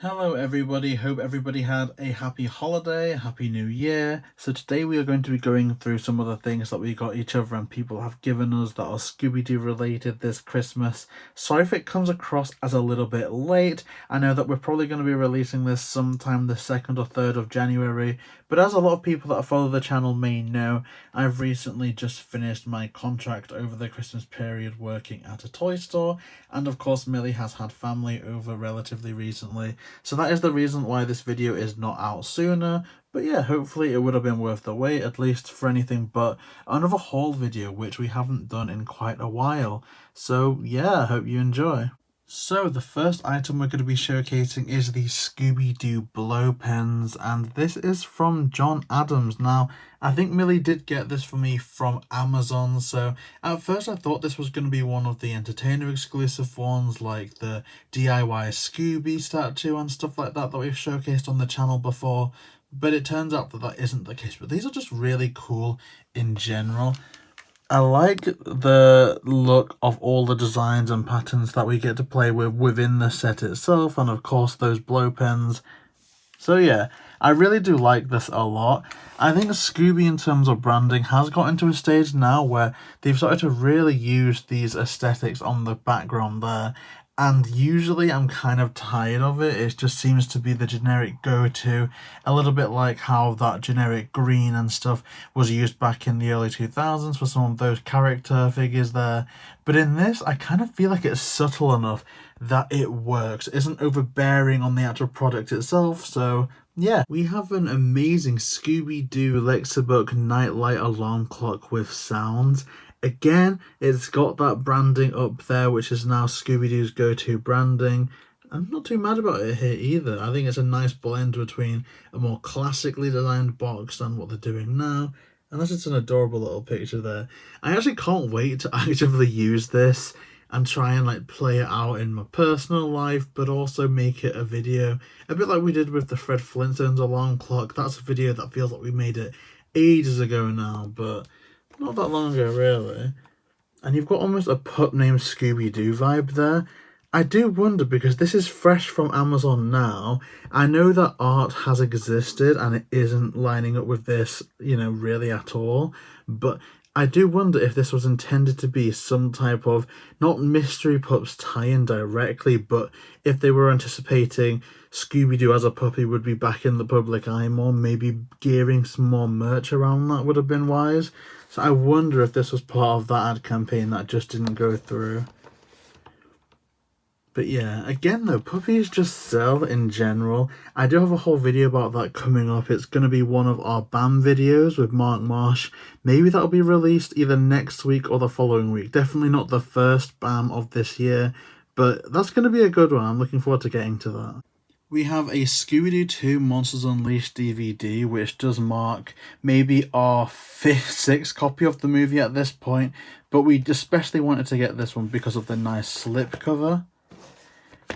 Hello everybody, hope everybody had a happy holiday, a happy new year. So today we are going to be going through some of the things that we got each other and people have given us that are Scooby-Doo related this Christmas. Sorry if it comes across as a little bit late. I know that we're probably going to be releasing this sometime the 2nd or 3rd of January, but as a lot of people that follow the channel may know, I've recently just finished my contract over the Christmas period working at a toy store, and of course Millie has had family over relatively recently. So that is the reason why this video is not out sooner, but yeah, hopefully it would have been worth the wait, at least for anything but another haul video, which we haven't done in quite a while. So yeah, I hope you enjoy. So the first item we're going to be showcasing is the Scooby-Doo blow pens, and this is from John Adams. Now, I think Millie did get this for me from Amazon, so at first I thought this was going to be one of the Entertainer exclusive ones, like the DIY Scooby statue and stuff like that we've showcased on the channel before, but it turns out that that isn't the case. But these are just really cool in general. I like the look of all the designs and patterns that we get to play with within the set itself, and of course those blow pens. So yeah, I really do like this a lot. I think Scooby in terms of branding has gotten to a stage now where they've started to really use these aesthetics on the background there. And usually I'm kind of tired of it. It just seems to be the generic go-to, a little bit like how that generic green and stuff was used back in the early 2000s for some of those character figures there. But in this, I kind of feel like it's subtle enough that it works. It isn't overbearing on the actual product itself, so yeah. We have an amazing Scooby-Doo Lexabook nightlight alarm clock with sounds. Again, it's got that branding up there, which is now Scooby-Doo's go-to branding. I'm not too mad about it here either. I think it's a nice blend between a more classically designed box and what they're doing now. And that's just an adorable little picture there. I actually can't wait to actively use this and try and like play it out in my personal life, but also make it a video. A bit like we did with the Fred Flintstones alarm clock. That's a video that feels like we made it ages ago now, but not that long ago, really. And you've got almost a pup named Scooby-Doo vibe there. I do wonder, because this is fresh from Amazon now, I know that art has existed and it isn't lining up with this, really at all, but I do wonder if this was intended to be some type of, not mystery pups tie-in directly, but if they were anticipating Scooby-Doo as a puppy would be back in the public eye more, maybe gearing some more merch around that would have been wise. So I wonder if this was part of that ad campaign that just didn't go through. But yeah, again though, puppies just sell in general. I do have a whole video about that coming up. It's going to be one of our BAM videos with Mark Marsh. Maybe that'll be released either next week or the following week. Definitely not the first BAM of this year, but that's going to be a good one. I'm looking forward to getting to that. We have a Scooby-Doo 2 Monsters Unleashed DVD, which does mark maybe our 5th, 6th copy of the movie at this point, but we especially wanted to get this one because of the nice slipcover.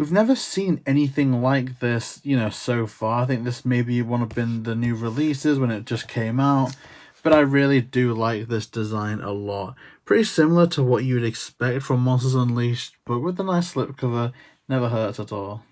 We've never seen anything like this, so far. I think this maybe would have been the new releases when it just came out, but I really do like this design a lot. Pretty similar to what you would expect from Monsters Unleashed, but with the nice slipcover, never hurts at all.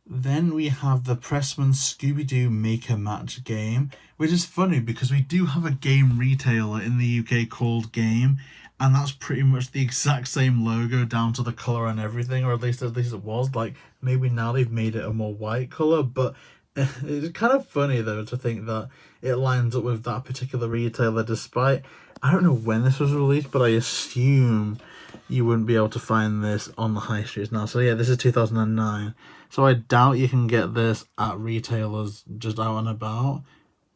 Then we have the Pressman Scooby-Doo Maker Match game, which is funny because we do have a game retailer in the UK called Game, and that's pretty much the exact same logo down to the colour and everything, or at least it was. Like, maybe now they've made it a more white colour, but it's kind of funny though to think that it lines up with that particular retailer, despite, I don't know when this was released, but I assume you wouldn't be able to find this on the high streets now. So yeah, this is 2009. So I doubt you can get this at retailers just out and about.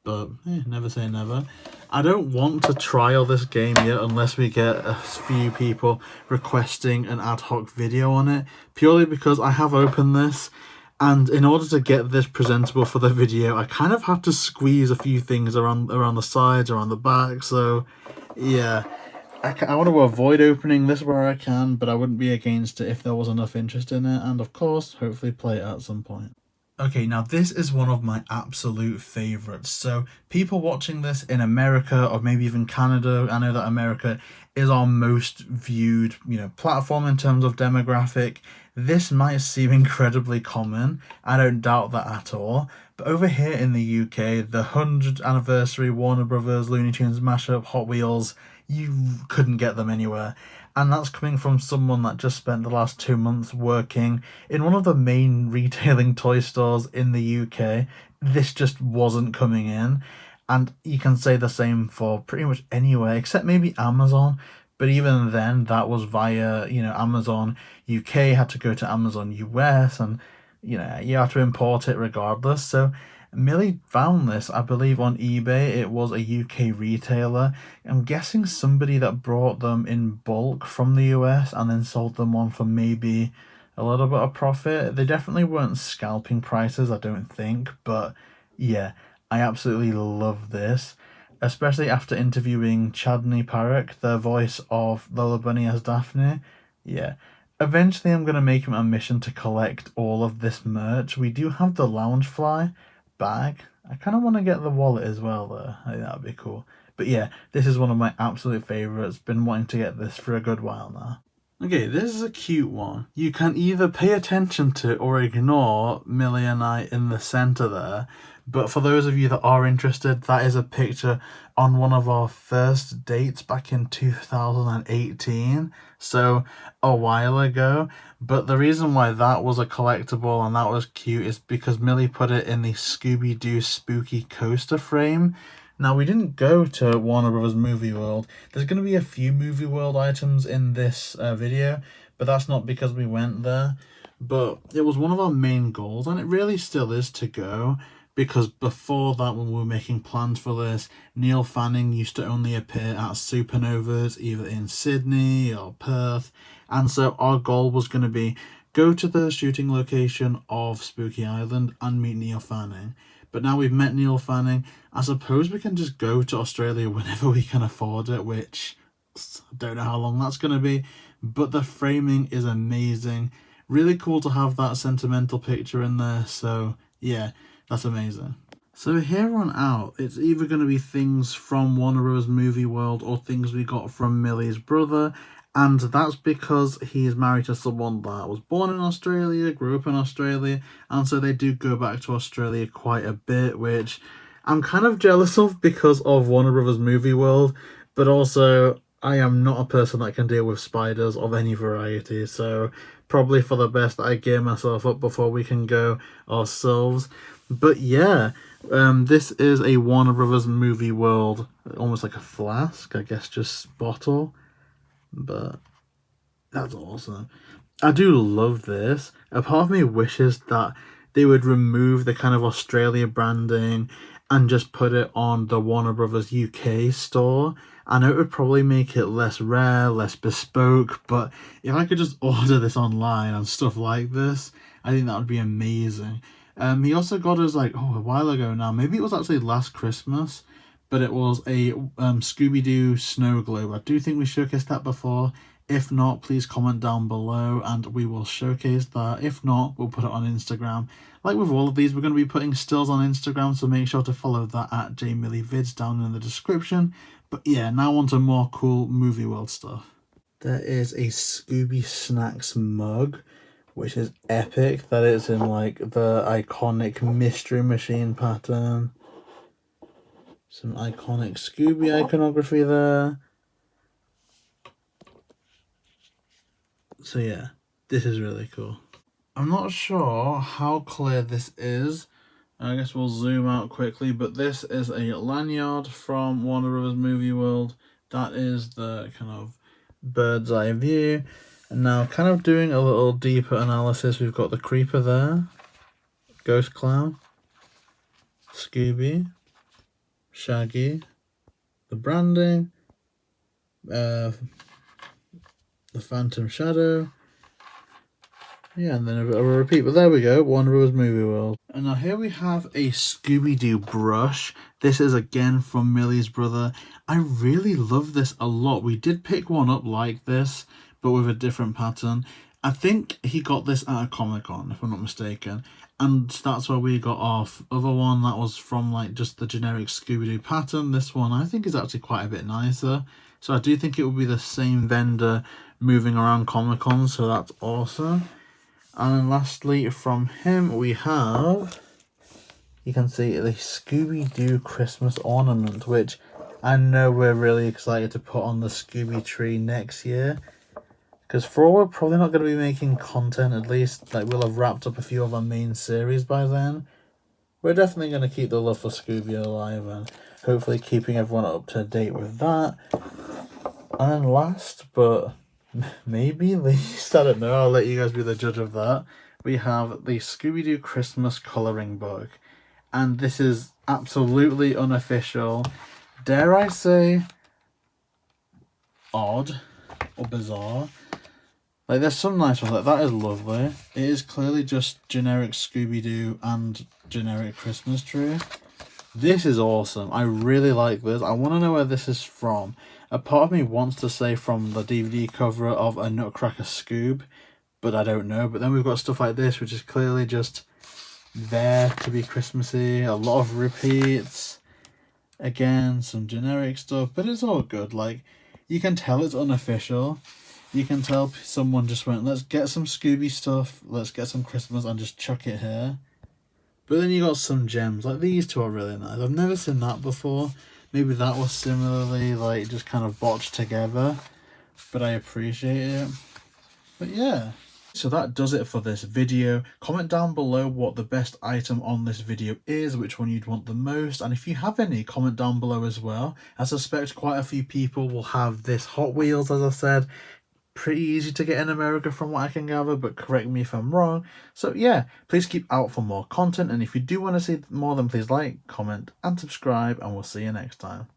But never say never. I don't want to trial this game yet unless we get a few people requesting an ad hoc video on it. Purely because I have opened this, and in order to get this presentable for the video, I kind of have to squeeze a few things around the sides, around the back. So yeah, I want to avoid opening this where I can, but I wouldn't be against it if there was enough interest in it, and of course, hopefully play it at some point. Okay, now this is one of my absolute favorites. So people watching this in America or maybe even Canada, I know that America is our most viewed, platform in terms of demographic. This might seem incredibly common. I don't doubt that at all. But over here in the UK, the 100th anniversary Warner Brothers Looney Tunes mashup Hot Wheels, you couldn't get them anywhere. And that's coming from someone that just spent the last 2 months working in one of the main retailing toy stores in the UK. This just wasn't coming in. And you can say the same for pretty much anywhere, except maybe Amazon. But even then, that was via, Amazon UK had to go to Amazon US, and, you have to import it regardless. So Millie found this, I believe, on eBay. It was a UK retailer. I'm guessing somebody that brought them in bulk from the US and then sold them on for maybe a little bit of profit. They definitely weren't scalping prices, I don't think. But yeah, I absolutely love this, especially after interviewing Chadney Parekh, the voice of Lola Bunny as Daphne. Yeah. Eventually, I'm going to make it my mission to collect all of this merch. We do have the Loungefly bag. I kind of want to get the wallet as well, though. I think that'd be cool. But yeah, this is one of my absolute favourites. Been wanting to get this for a good while now. Okay, this is a cute one. You can either pay attention to or ignore Millie and I in the centre there. But for those of you that are interested, that is a picture on one of our first dates back in 2018. So a while ago. But the reason why that was a collectible and that was cute is because Millie put it in the Scooby Doo spooky coaster frame. Now, we didn't go to Warner Brothers Movie World. There's going to be a few Movie World items in this video, but that's not because we went there. But it was one of our main goals, and it really still is to go, because before that, when we were making plans for this, Neil Fanning used to only appear at Supernovas, either in Sydney or Perth, and so our goal was going to be go to the shooting location of Spooky Island and meet Neil Fanning. But now we've met Neil Fanning, I suppose we can just go to Australia whenever we can afford it, which I don't know how long that's going to be. But the framing is amazing. Really cool to have that sentimental picture in there. So yeah, that's amazing. So here on out, it's either going to be things from Warner Bros. Movie World or things we got from Millie's brother. And that's because he is married to someone that was born in Australia, grew up in Australia, and so they do go back to Australia quite a bit, which I'm kind of jealous of because of Warner Brothers Movie World, but also I am not a person that can deal with spiders of any variety, so probably for the best I gear myself up before we can go ourselves. But yeah, this is a Warner Brothers Movie World, almost like a flask, I guess, just bottle. But that's awesome. I do love this. A part of me wishes that they would remove the kind of Australia branding and just put it on the Warner Brothers UK store. I know it would probably make it less rare, less bespoke, but if I could just order this online and stuff like this, I think that would be amazing. He also got us a while ago now, maybe it was actually last Christmas, but it was a Scooby-Doo snow globe. I do think we showcased that before. If not, please comment down below and we will showcase that. If not, we'll put it on Instagram. Like with all of these, we're going to be putting stills on Instagram, so make sure to follow that at JayMillyVids down in the description. But yeah, now on to more cool movie world stuff. There is a Scooby Snacks Mug, which is epic. That is in the iconic Mystery Machine pattern. Some iconic Scooby iconography there. So yeah, this is really cool. I'm not sure how clear this is. I guess we'll zoom out quickly, but this is a lanyard from Warner Bros. Movie World. That is the kind of bird's eye view. And now kind of doing a little deeper analysis, we've got the creeper there, Ghost Clown, Scooby, Shaggy, the branding, the Phantom Shadow, yeah, and then a bit of a repeat, but there we go, Warner Bros. Movie World. And now here we have a ScoobyDoo Brush. This is again from Millie's brother. I really love this a lot. We did pick one up like this, but with a different pattern. I think he got this at a Comic-Con, if I'm not mistaken. And that's where we got our other one that was from like just the generic Scooby-Doo pattern. This one I think is actually quite a bit nicer. So I do think it will be the same vendor moving around Comic-Con, so that's awesome. And then lastly from him we have, you can see the Scooby-Doo Christmas ornament, which I know we're really excited to put on the Scooby tree next year. Because for all we're probably not going to be making content, at least like we'll have wrapped up a few of our main series by then. We're definitely going to keep the love for Scooby alive and hopefully keeping everyone up to date with that. And then last, but maybe least, I don't know, I'll let you guys be the judge of that, we have the Scooby-Doo Christmas colouring book. And this is absolutely unofficial. Dare I say odd or bizarre. Like, there's some nice ones, like that is lovely. It is clearly just generic Scooby-Doo and generic Christmas tree. This is awesome. I really like this. I want to know where this is from. A part of me wants to say from the DVD cover of A Nutcracker Scoob, but I don't know. But then we've got stuff like this, which is clearly just there to be Christmassy. A lot of repeats. Again, some generic stuff, but it's all good. Like, you can tell it's unofficial. You can tell someone just went, let's get some Scooby stuff, let's get some Christmas and just chuck it here. But then you got some gems, like these two are really nice. I've never seen that before. Maybe that was similarly like just kind of botched together, but I appreciate it. But yeah. So that does it for this video. Comment down below what the best item on this video is, which one you'd want the most, and if you have any, comment down below as well. I suspect quite a few people will have this Hot Wheels, as I said. Pretty easy to get in America from what I can gather, but correct me if I'm wrong. So yeah, please keep out for more content, and if you do want to see more, then please like, comment and subscribe, and we'll see you next time.